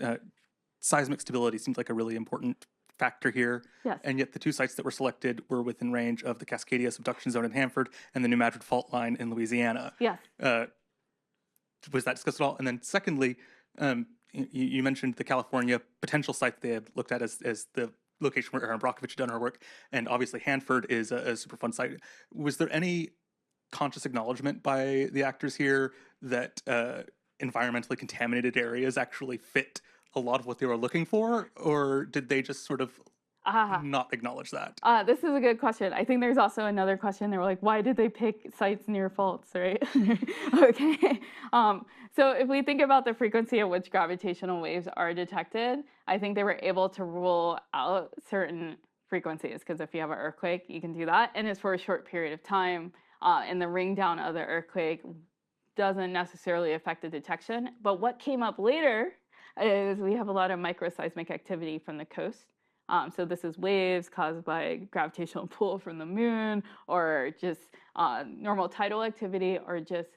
seismic stability seems like a really important factor here. yes. And yet the two sites that were selected were within range of the Cascadia subduction zone in Hanford and the New Madrid fault line in Louisiana. Yes. Was that discussed at all? And then secondly, you mentioned the California potential site they had looked at as the location where Erin Brockovich had done her work. And obviously Hanford is a super fun site. Was there any conscious acknowledgement by the actors here that environmentally contaminated areas actually fit a lot of what they were looking for, or did they just sort of not acknowledge that? This is a good question. I think there's also another question. They were like, why did they pick sites near faults, right? Okay. So if we think about the frequency at which gravitational waves are detected, I think they were able to rule out certain frequencies, because if you have an earthquake, you can do that, and it's for a short period of time, and the ring down of the earthquake doesn't necessarily affect the detection. But what came up later is we have a lot of microseismic activity from the coast. So this is waves caused by gravitational pull from the moon, or just normal tidal activity, or just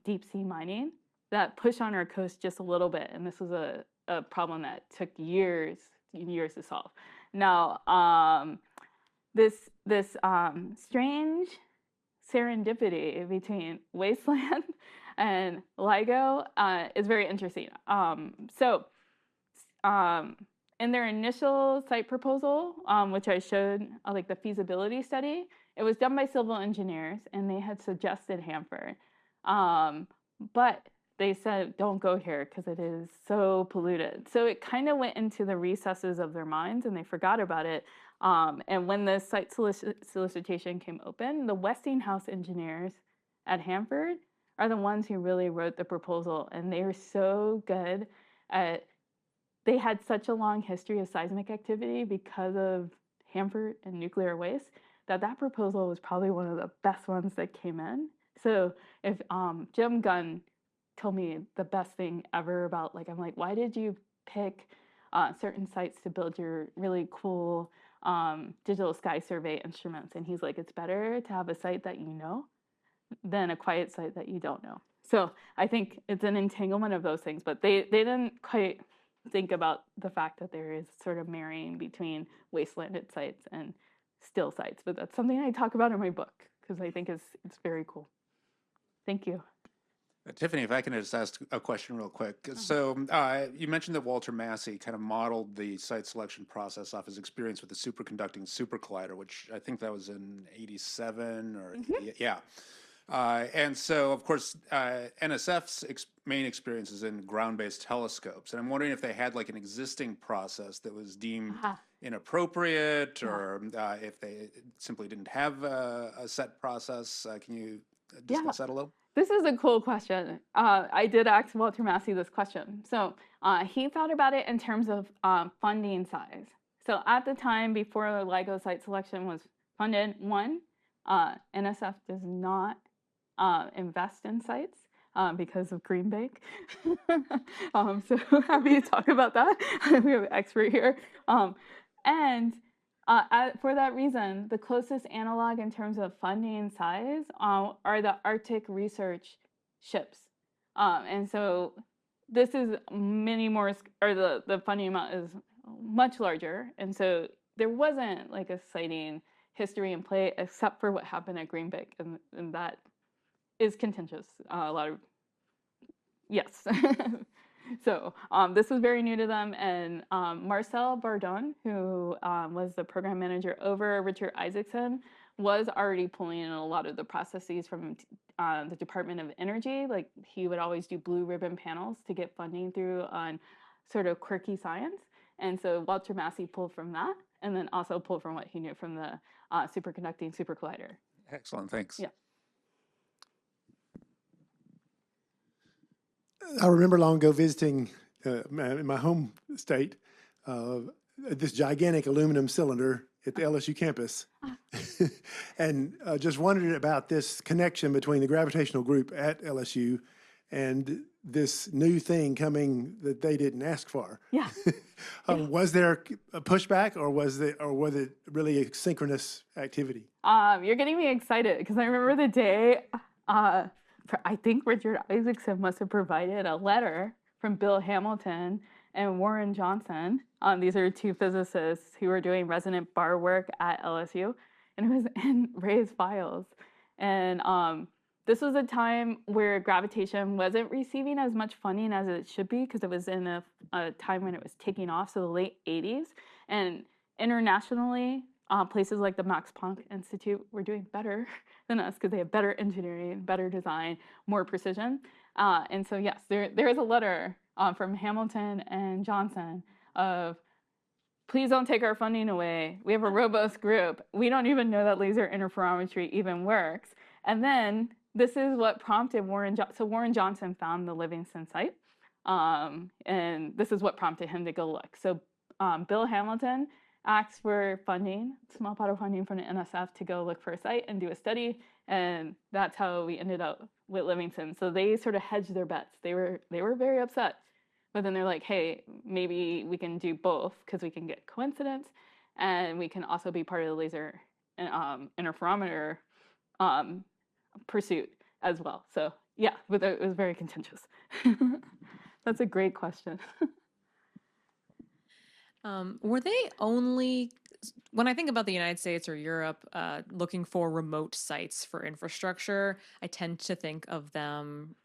deep sea mining that push on our coast just a little bit. And this was a problem that took years to solve. Now, this strange serendipity between wasteland and LIGO is very interesting. In their initial site proposal, which I showed, like the feasibility study, it was done by civil engineers, and they had suggested Hanford. But they said, don't go here because it is so polluted. So it kind of went into the recesses of their minds, and they forgot about it. And when the site solicitation came open, the Westinghouse engineers at Hanford are the ones who really wrote the proposal, and they were so good at. They had such a long history of seismic activity because of Hanford and nuclear waste that proposal was probably one of the best ones that came in. So if Jim Gunn told me the best thing ever about, like, I'm like, why did you pick certain sites to build your really cool digital sky survey instruments? And he's like, it's better to have a site that you know than a quiet site that you don't know. So I think it's an entanglement of those things, but they didn't quite think about the fact that there is sort of marrying between wastelanded sites and still sites. But that's something I talk about in my book because I think it's very cool. Thank you. Tiffany, if I can just ask a question real quick. So you mentioned that Walter Massey kind of modeled the site selection process off his experience with the superconducting super collider, which I think that was in 87 or yeah. And so, of course, NSF's main experience is in ground-based telescopes. And I'm wondering if they had like an existing process that was deemed inappropriate, or if they simply didn't have a set process. Can you discuss that a little? This is a cool question. I did ask Walter Massey this question. So he thought about it in terms of funding size. So at the time, before LIGO site selection was funded, NSF does not invest in sites because of green bank. So happy to talk about that. We have an expert here. For that reason, the closest analog in terms of funding size are the Arctic research ships. And so this is many more, or the funding amount is much larger. And so there wasn't like a siting history in play except for what happened at Greenbank. And that is contentious. Yes. So this was very new to them, and Marcel Bardon, who was the program manager over Richard Isaacson, was already pulling in a lot of the processes from the Department of Energy. Like he would always do blue ribbon panels to get funding through on sort of quirky science. And so Walter Massey pulled from that, and then also pulled from what he knew from the superconducting super collider. Excellent, thanks. Yeah. I remember long ago visiting in my home state this gigantic aluminum cylinder at the LSU campus, and just wondered about this connection between the gravitational group at LSU and this new thing coming that they didn't ask for. Yeah. Was there a pushback, or was it really a synchronous activity? You're getting me excited because I remember the day. I think Richard Isaacson must have provided a letter from Bill Hamilton and Warren Johnson. These are two physicists who were doing resonant bar work at LSU, and it was in Ray's files. And this was a time where gravitation wasn't receiving as much funding as it should be, because it was in a time when it was taking off, so the late 80s. And internationally, places like the Max Planck Institute were doing better than us because they have better engineering, better design, more precision. And so yes, there is a letter from Hamilton and Johnson of, please don't take our funding away. We have a robust group. We don't even know that laser interferometry even works. And then this is what prompted so Warren Johnson found the Livingston site. And this is what prompted him to go look. So Bill Hamilton asked for funding, small pot of funding from the NSF to go look for a site and do a study. And that's how we ended up with Livingston. So they sort of hedged their bets. They were very upset. But then they're like, hey, maybe we can do both, because we can get coincidence and we can also be part of the laser interferometer pursuit as well. So yeah, but it was very contentious. That's a great question. Were they only, when I think about the United States or Europe looking for remote sites for infrastructure, I tend to think of them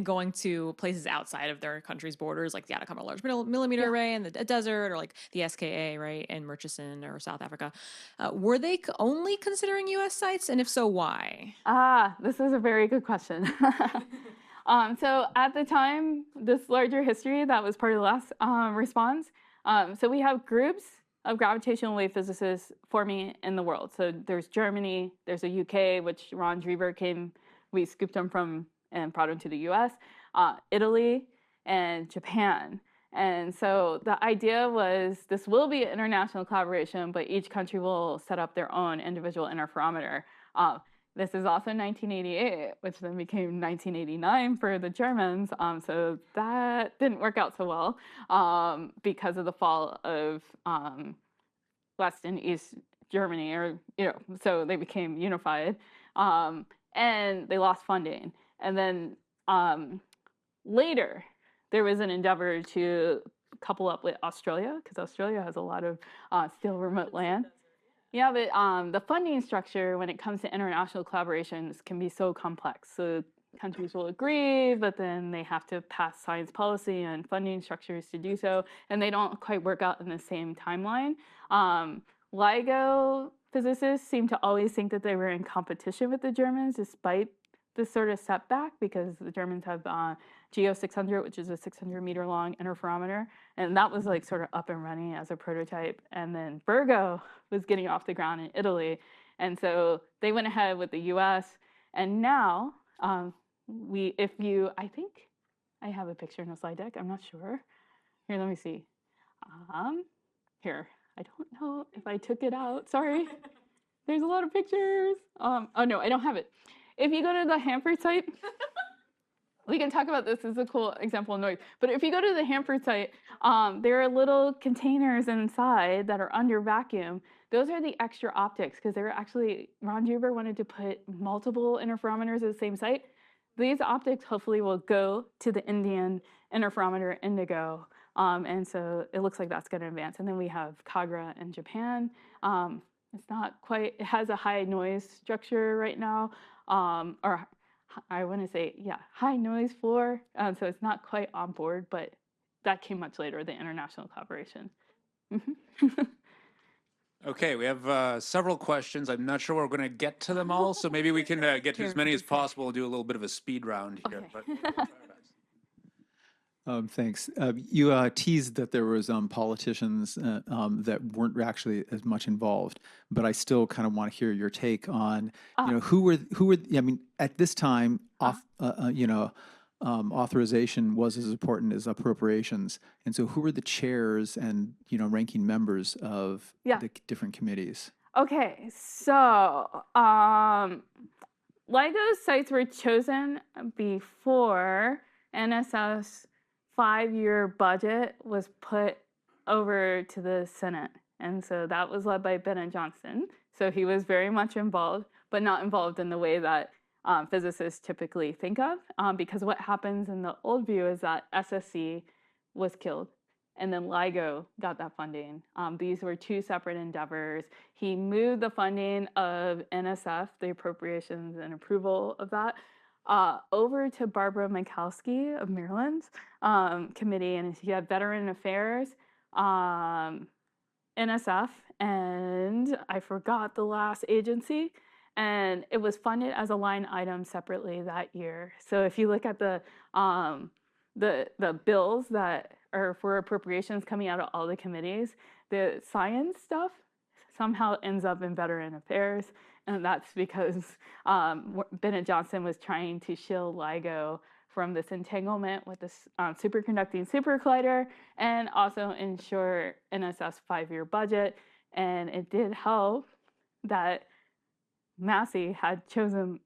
going to places outside of their country's borders, like the Atacama Large Millimeter Array in the desert, or like the SKA, right, in Murchison or South Africa. Were they only considering U.S. sites? And if so, why? This is a very good question. So at the time, this larger history that was part of the last response, so we have groups of gravitational wave physicists forming in the world. So there's Germany, there's the UK, which Ron Drever came, we scooped him from and brought him to the US, Italy, and Japan. And so the idea was this will be an international collaboration, but each country will set up their own individual interferometer. This is also 1988, which then became 1989 for the Germans. So that didn't work out so well because of the fall of West and East Germany, or so they became unified, and they lost funding. And then later, there was an endeavor to couple up with Australia, because Australia has a lot of still remote land. Yeah, but the funding structure when it comes to international collaborations can be so complex. So countries will agree, but then they have to pass science policy and funding structures to do so, and they don't quite work out in the same timeline. LIGO physicists seem to always think that they were in competition with the Germans, despite this sort of setback, because the Germans have GEO 600, which is a 600-meter long interferometer, and that was like sort of up and running as a prototype. And then Virgo was getting off the ground in Italy, and so they went ahead with the U.S. And now I think I have a picture in the slide deck. I'm not sure. Here, let me see. Here, I don't know if I took it out. Sorry. There's a lot of pictures. Oh no, I don't have it. If you go to the Hanford site, we can talk about this. This is a cool example of noise. But if you go to the Hanford site, there are little containers inside that are under vacuum. Those are the extra optics, because they were actually, Ron Drever wanted to put multiple interferometers at the same site. These optics hopefully will go to the Indian interferometer Indigo. And so it looks like that's going to advance. And then we have Kagra in Japan. It's not quite, it has a high noise structure right now. Or I want to say, yeah, high noise floor. So it's not quite on board, but that came much later, the international collaboration. Okay, we have several questions. I'm not sure we're going to get to them all, so maybe we can get to as many as possible and do a little bit of a speed round here. Okay. But we'll try our best. Thanks. You teased that there was politicians that weren't actually as much involved, but I still kind of want to hear your take on, who were. I mean, at this time, authorization was as important as appropriations, and so who were the chairs and ranking members of Yeah. the different committees? Okay, so LIGO sites were chosen before NSF's 5-year budget was put over to the Senate. And so that was led by Bennett Johnston. So he was very much involved, but not involved in the way that physicists typically think of. Because what happens in the old view is that SSC was killed and then LIGO got that funding. These were two separate endeavors. He moved the funding of NSF, the appropriations and approval of that, over to Barbara Mikowski of Maryland's committee, and she had Veteran Affairs, NSF, and I forgot the last agency, and it was funded as a line item separately that year. So if you look at the bills that are for appropriations coming out of all the committees, the science stuff somehow ends up in Veteran Affairs, and that's because Bennett Johnston was trying to shield LIGO from this entanglement with this superconducting supercollider and also ensure NSF's 5-year budget. And it did help that Massey had chosen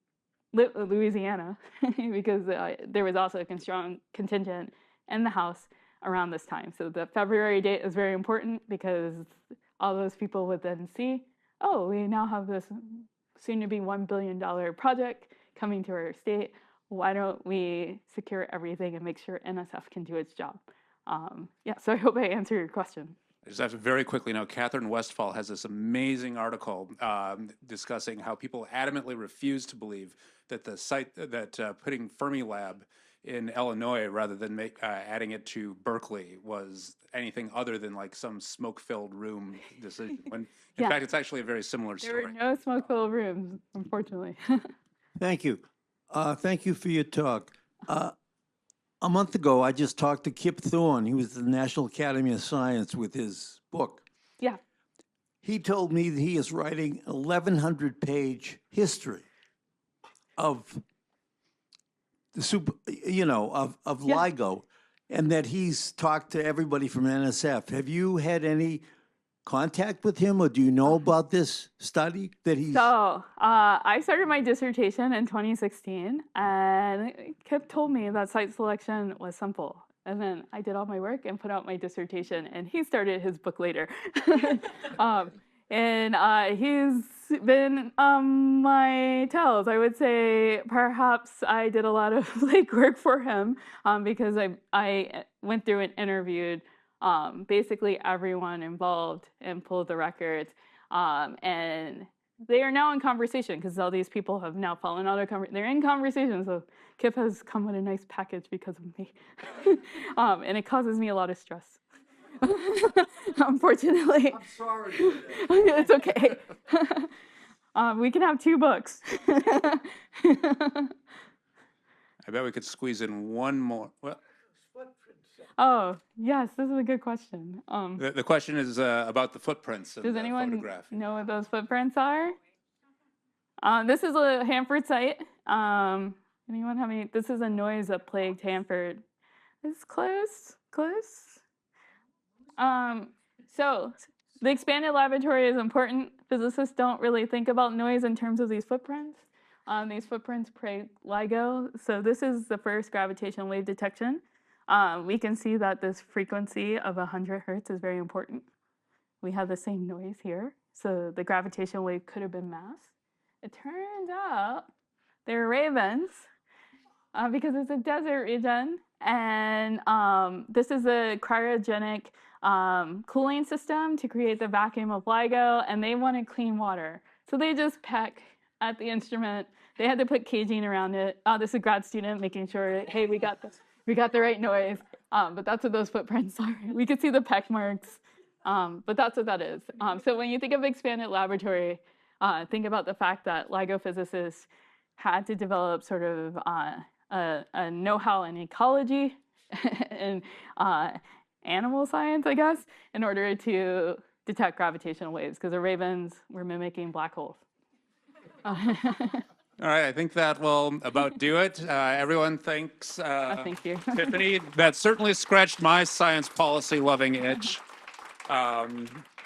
Louisiana because there was also a strong contingent in the House around this time. So the February date is very important because all those people would then see, oh, we now have this soon to be $1 billion project coming to our state. Why don't we secure everything and make sure NSF can do its job? So I hope I answered your question. I just have to very quickly know, Catherine Westphal has this amazing article discussing how people adamantly refuse to believe that the site that putting Fermilab in Illinois rather than adding it to Berkeley was anything other than like some smoke-filled room decision. When in fact, it's actually a very similar story. There were no smoke-filled rooms, unfortunately. Thank you. Thank you for your talk. A month ago, I just talked to Kip Thorne. He was at the National Academy of Science with his book. Yeah. He told me that he is writing 1,100-page history of the of LIGO, and that he's talked to everybody from NSF. Have you had any contact with him, or do you know about this study that he's? So I started my dissertation in 2016, and Kip told me that site selection was simple. And then I did all my work and put out my dissertation, and he started his book later. And he's been my tails. I would say perhaps I did a lot of legwork for him because I went through and interviewed basically everyone involved and pulled the records. And they are now in conversation because all these people have now fallen out of conversation. They're in conversation, so Kip has come with a nice package because of me. And it causes me a lot of stress. Unfortunately. I'm sorry. It's okay. We can have 2 books. I bet we could squeeze in one more. Well, Oh, yes, this is a good question. the question is about the footprints of Does the anyone photograph. know what those footprints are? This is a Hanford site. Anyone have any? This is a noise that plagued Hanford. It's close. So the expanded laboratory is important. Physicists don't really think about noise in terms of these footprints. These footprints plague LIGO. So this is the first gravitational wave detection. We can see that this frequency of 100 hertz is very important. We have the same noise here. So the gravitational wave could have been mass. It turns out they're ravens because it's a desert region. And this is a cryogenic cooling system to create the vacuum of LIGO, and they wanted clean water. So they just peck at the instrument. They had to put caging around it. This is a grad student making sure, hey, we got the right noise. But that's what those footprints are. We could see the peck marks, but that's what that is. So when you think of expanded laboratory, think about the fact that LIGO physicists had to develop sort of a know-how in ecology in animal science, I guess, in order to detect gravitational waves, because the ravens were mimicking black holes. All right, I think that will about do it. Everyone thanks Thank you. Tiffany. That certainly scratched my science policy loving itch.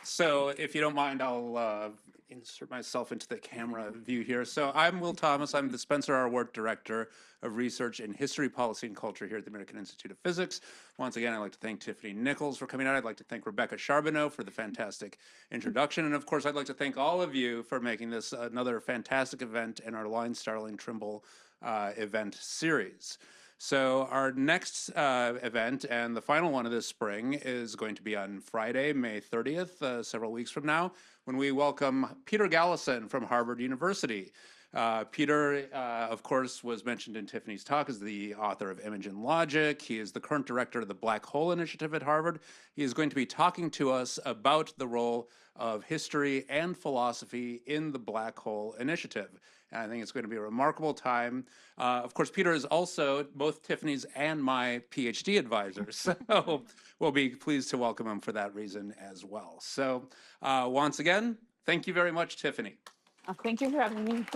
So if you don't mind, I'll insert myself into the camera view here. So I'm Will Thomas. I'm the Spencer R. Wart Director of Research in History, Policy, and Culture here at the American Institute of Physics. Once again, I'd like to thank Tiffany Nichols for coming out. I'd like to thank Rebecca Charbonneau for the fantastic introduction. And of course, I'd like to thank all of you for making this another fantastic event in our Line Starling Trimble event series. So our next event, and the final one of this spring, is going to be on Friday, May 30th, several weeks from now, when we welcome Peter Gallison from Harvard University. Peter, of course, was mentioned in Tiffany's talk as the author of Image and Logic. He is the current director of the Black Hole Initiative at Harvard. He is going to be talking to us about the role of history and philosophy in the Black Hole Initiative. And I think it's going to be a remarkable time. Of course, Peter is also both Tiffany's and my PhD advisor, so we'll be pleased to welcome him for that reason as well. So once again, thank you very much, Tiffany. Thank you for having me.